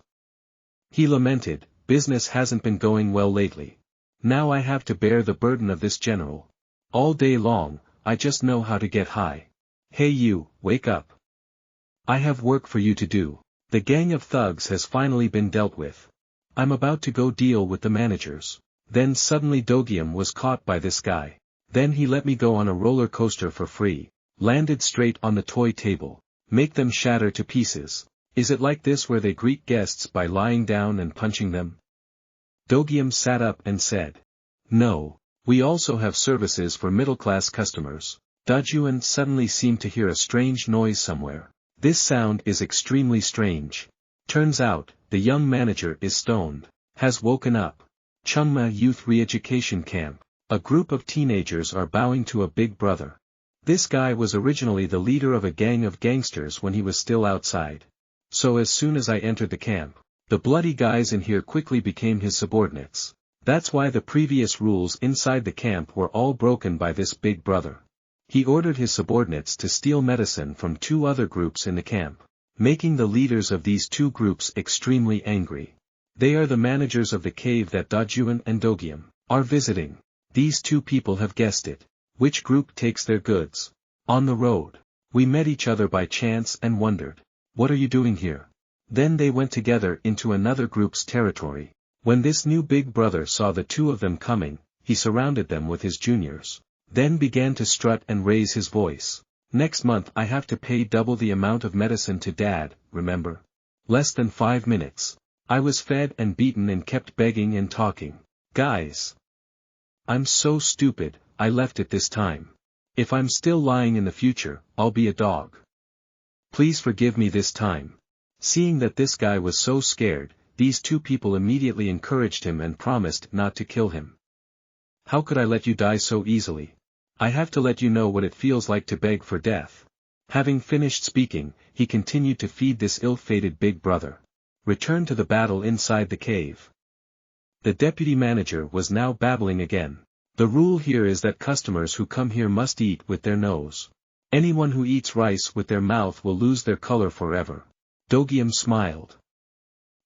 He lamented, business hasn't been going well lately. Now I have to bear the burden of this general. All day long, I just know how to get high. Hey you, wake up. I have work for you to do. The gang of thugs has finally been dealt with. I'm about to go deal with the managers. Then suddenly Dogium was caught by this guy. Then he let me go on a roller coaster for free, landed straight on the toy table, make them shatter to pieces. Is it like this where they greet guests by lying down and punching them? Dogium sat up and said. No, we also have services for middle-class customers. DAJUN suddenly seemed to hear a strange noise somewhere. This sound is extremely strange. Turns out, the young manager is stoned, has woken up. Chungma Youth Re-Education Camp. A group of teenagers are bowing to a big brother. This guy was originally the leader of a gang of gangsters when he was still outside. So as soon as I entered the camp, the bloody guys in here quickly became his subordinates. That's why the previous rules inside the camp were all broken by this big brother. He ordered his subordinates to steal medicine from 2 other groups in the camp, making the leaders of these 2 groups extremely angry. They are the managers of the cave that DAJUN and Dogium are visiting. These 2 people have guessed it. Which group takes their goods? On the road. We met each other by chance and wondered, what are you doing here? Then they went together into another group's territory. When this new big brother saw the 2 of them coming, he surrounded them with his juniors, then began to strut and raise his voice. Next month I have to pay double the amount of medicine to Dad, remember? Less than 5 minutes. I was fed and beaten and kept begging and talking. Guys. I'm so stupid, I left it this time. If I'm still lying in the future, I'll be a dog. Please forgive me this time. Seeing that this guy was so scared, these 2 people immediately encouraged him and promised not to kill him. How could I let you die so easily? I have to let you know what it feels like to beg for death. Having finished speaking, he continued to feed this ill-fated big brother. Return to the battle inside the cave. The deputy manager was now babbling again. The rule here is that customers who come here must eat with their nose. Anyone who eats rice with their mouth will lose their color forever. Dogium smiled.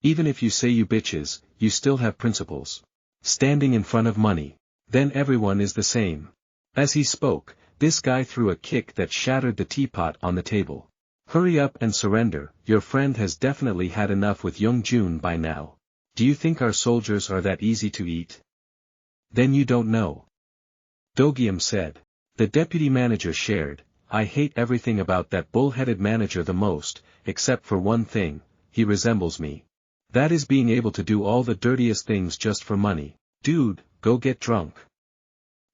Even if you say you bitches, you still have principles. Standing in front of money. Then everyone is the same. As he spoke, this guy threw a kick that shattered the teapot on the table. Hurry up and surrender, your friend has definitely had enough with Young-jun by now. Do you think our soldiers are that easy to eat? Then you don't know. Dogium said. The deputy manager shared, I hate everything about that bull-headed manager the most, except for one thing, he resembles me. That is being able to do all the dirtiest things just for money. Dude, go get drunk.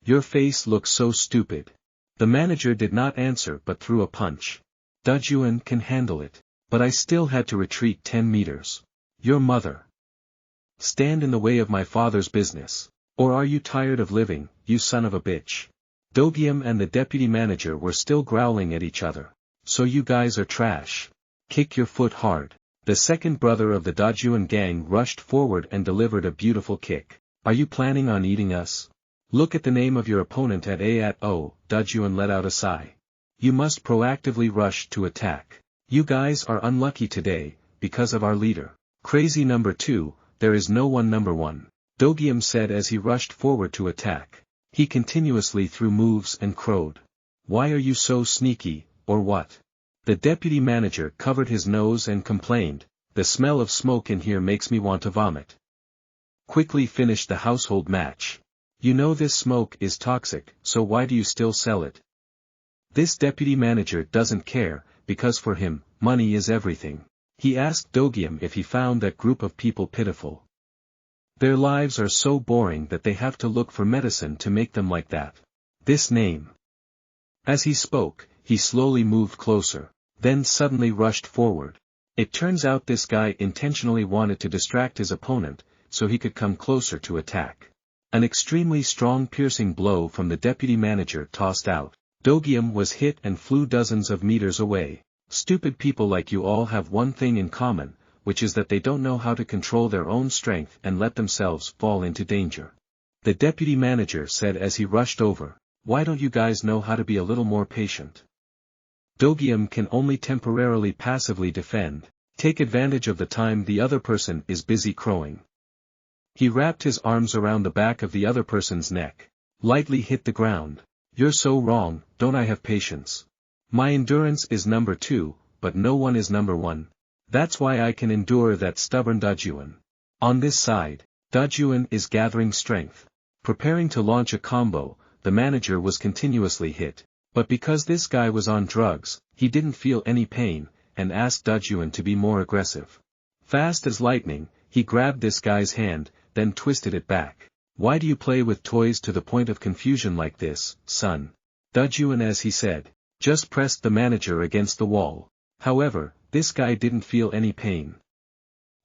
Your face looks so stupid. The manager did not answer but threw a punch. DAJUN can handle it. But I still had to retreat 10 meters. Your mother. Stand in the way of my father's business. Or are you tired of living, you son of a bitch? Dogium and the deputy manager were still growling at each other. So you guys are trash. Kick your foot hard. The second brother of the DAJUN gang rushed forward and delivered a beautiful kick. Are you planning on eating us? Look at the name of your opponent at A at O, DAJUN let out a sigh. You must proactively rush to attack. You guys are unlucky today, because of our leader. Crazy number 2, there is no one number 1. Dogium said as he rushed forward to attack. He continuously threw moves and crowed. Why are you so sneaky, or what? The deputy manager covered his nose and complained, the smell of smoke in here makes me want to vomit. Quickly finish the household match. You know this smoke is toxic, so why do you still sell it? This deputy manager doesn't care, because for him, money is everything. He asked Dogium if he found that group of people pitiful. Their lives are so boring that they have to look for medicine to make them like that. This name. As he spoke, he slowly moved closer, then suddenly rushed forward. It turns out this guy intentionally wanted to distract his opponent, so he could come closer to attack. An extremely strong piercing blow from the deputy manager tossed out. Dogium was hit and flew dozens of meters away. Stupid people like you all have one thing in common, which is that they don't know how to control their own strength and let themselves fall into danger. The deputy manager said as he rushed over, why don't you guys know how to be a little more patient? Dogium can only temporarily passively defend, take advantage of the time the other person is busy crowing. He wrapped his arms around the back of the other person's neck, lightly hit the ground. You're so wrong, don't I have patience? My endurance is number 2, but no one is number 1. That's why I can endure that stubborn DAJUN. On this side, DAJUN is gathering strength. Preparing to launch a combo, the manager was continuously hit. But because this guy was on drugs, he didn't feel any pain, and asked DAJUN to be more aggressive. Fast as lightning, he grabbed this guy's hand, then twisted it back. Why do you play with toys to the point of confusion like this, son? DAJUN as he said, just pressed the manager against the wall. However, this guy didn't feel any pain.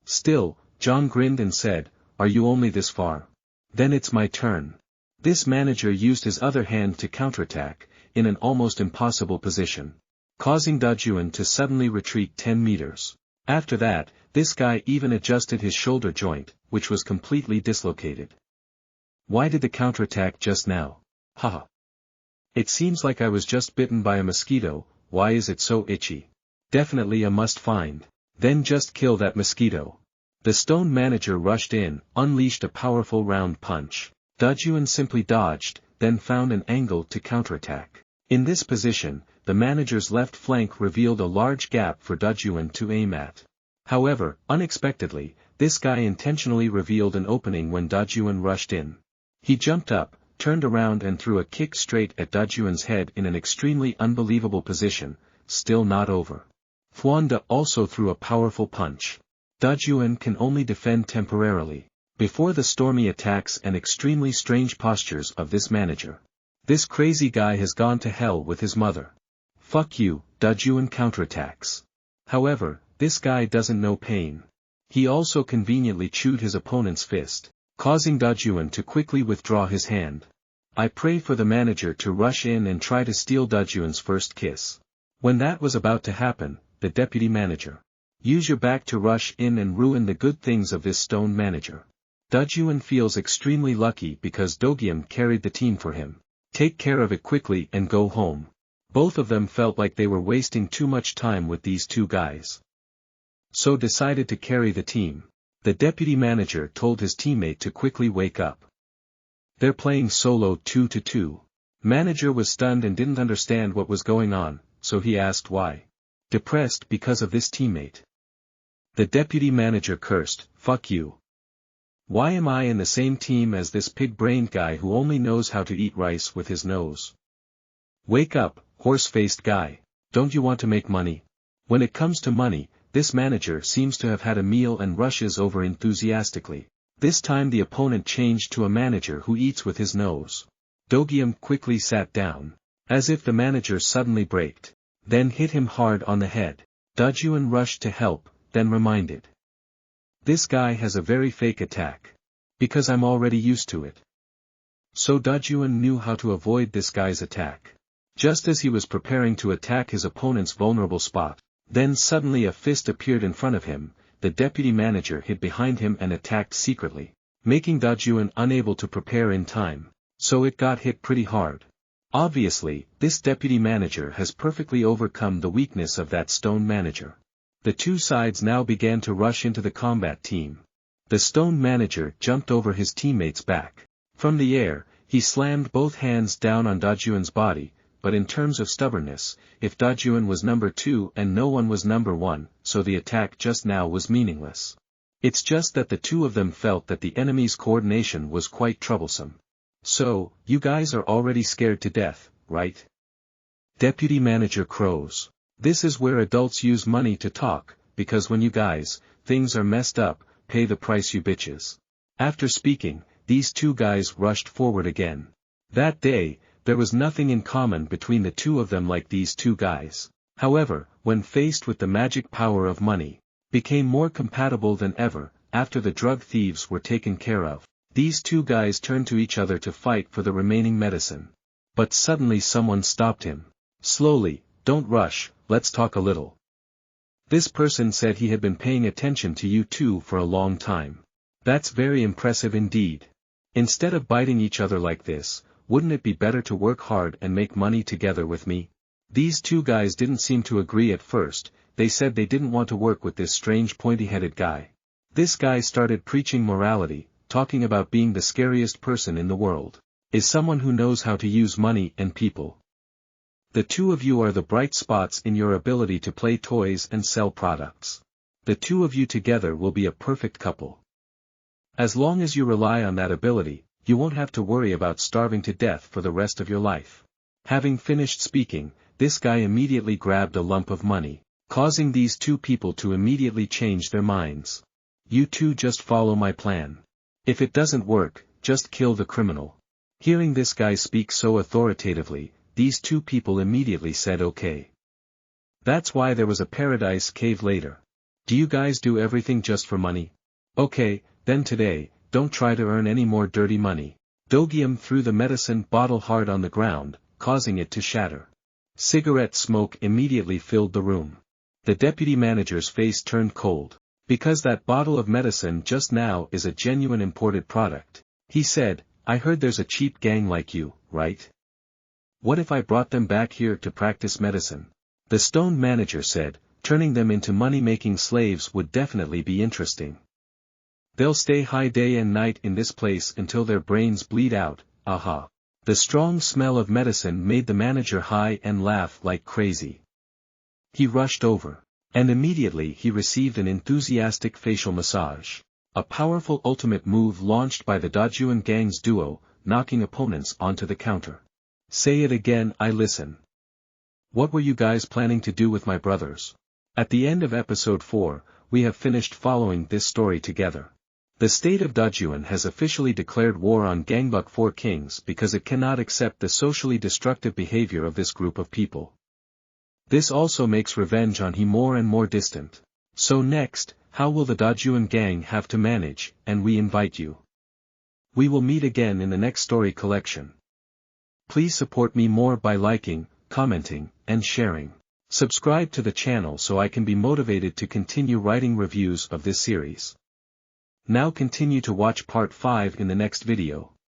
Still, John grinned and said, are you only this far? Then it's my turn. This manager used his other hand to counterattack, in an almost impossible position, causing DAJUN to suddenly retreat 10 meters. After that, this guy even adjusted his shoulder joint, which was completely dislocated. Why did the counterattack just now? Haha. It seems like I was just bitten by a mosquito, why is it so itchy? Definitely a must find. Then just kill that mosquito. The stone manager rushed in, unleashed a powerful round punch. DAJUN simply dodged, then found an angle to counterattack. In this position, the manager's left flank revealed a large gap for DAJUN to aim at. However, unexpectedly, this guy intentionally revealed an opening when DAJUN rushed in. He jumped up, turned around and threw a kick straight at DAJUN's head in an extremely unbelievable position, still not over. Hwanda also threw a powerful punch. DAJUN can only defend temporarily. Before the stormy attacks and extremely strange postures of this manager. This crazy guy has gone to hell with his mother. Fuck you, DAJUN counterattacks. However, this guy doesn't know pain. He also conveniently chewed his opponent's fist, causing DAJUN to quickly withdraw his hand. I pray for the manager to rush in and try to steal DAJUN's first kiss. When that was about to happen, the deputy manager. Use your back to rush in and ruin the good things of this stone manager. DAJUN feels extremely lucky because Dogium carried the team for him. Take care of it quickly and go home. Both of them felt like they were wasting too much time with these two guys. So decided to carry the team. The deputy manager told his teammate to quickly wake up. They're playing solo 2-2. Manager was stunned and didn't understand what was going on, so he asked why. Depressed because of this teammate. The deputy manager cursed, fuck you. Why am I in the same team as this pig-brained guy who only knows how to eat rice with his nose? Wake up, horse-faced guy. Don't you want to make money? When it comes to money, this manager seems to have had a meal and rushes over enthusiastically. This time the opponent changed to a manager who eats with his nose. Dogium quickly sat down, as if the manager suddenly braked, then hit him hard on the head. DAJUN rushed to help, then reminded. This guy has a very fake attack. Because I'm already used to it. So DAJUN knew how to avoid this guy's attack. Just as he was preparing to attack his opponent's vulnerable spot, then suddenly a fist appeared in front of him, the deputy manager hid behind him and attacked secretly, making DAJUN unable to prepare in time, so it got hit pretty hard. Obviously, this deputy manager has perfectly overcome the weakness of that stone manager. The two sides now began to rush into the combat team. The stone manager jumped over his teammate's back. From the air, he slammed both hands down on DAJUN's body, but in terms of stubbornness, if DAJUN was number 2 and no one was number 1, so the attack just now was meaningless. It's just that the two of them felt that the enemy's coordination was quite troublesome. So, you guys are already scared to death, right? Deputy manager crows. This is where adults use money to talk, because when you guys, things are messed up, pay the price you bitches. After speaking, these two guys rushed forward again. That day, there was nothing in common between the two of them like these two guys. However, when faced with the magic power of money, became more compatible than ever, after the drug thieves were taken care of. These two guys turned to each other to fight for the remaining medicine. But suddenly someone stopped him. Slowly, don't rush, let's talk a little. This person said he had been paying attention to you two for a long time. That's very impressive indeed. Instead of biting each other like this, wouldn't it be better to work hard and make money together with me? These two guys didn't seem to agree at first. They said they didn't want to work with this strange pointy-headed guy. This guy started preaching morality, talking about being the scariest person in the world. Is someone who knows how to use money and people. The two of you are the bright spots in your ability to play toys and sell products. The two of you together will be a perfect couple. As long as you rely on that ability, you won't have to worry about starving to death for the rest of your life. Having finished speaking, this guy immediately grabbed a lump of money, causing these two people to immediately change their minds. You two just follow my plan. If it doesn't work, just kill the criminal. Hearing this guy speak so authoritatively, these two people immediately said okay. That's why there was a paradise cave later. Do you guys do everything just for money? Okay, then today, don't try to earn any more dirty money. Dogium threw the medicine bottle hard on the ground, causing it to shatter. Cigarette smoke immediately filled the room. The deputy manager's face turned cold. Because that bottle of medicine just now is a genuine imported product. He said, I heard there's a cheap gang like you, right? What if I brought them back here to practice medicine? The stone manager said, turning them into money-making slaves would definitely be interesting. They'll stay high day and night in this place until their brains bleed out, aha. The strong smell of medicine made the manager high and laugh like crazy. He rushed over. And immediately he received an enthusiastic facial massage. A powerful ultimate move launched by the DAJUN gang's duo, knocking opponents onto the counter. Say it again, I listen. What were you guys planning to do with my brothers? At the end of episode 4, we have finished following this story together. The state of DAJUN has officially declared war on Gangbuk 4 Kings because it cannot accept the socially destructive behavior of this group of people. This also makes revenge on HE more and more distant. So next, how will the DAJUN gang have to manage, and we invite you. We will meet again in the next story collection. Please support me more by liking, commenting, and sharing. Subscribe to the channel so I can be motivated to continue writing reviews of this series. Now continue to watch part 5 in the next video.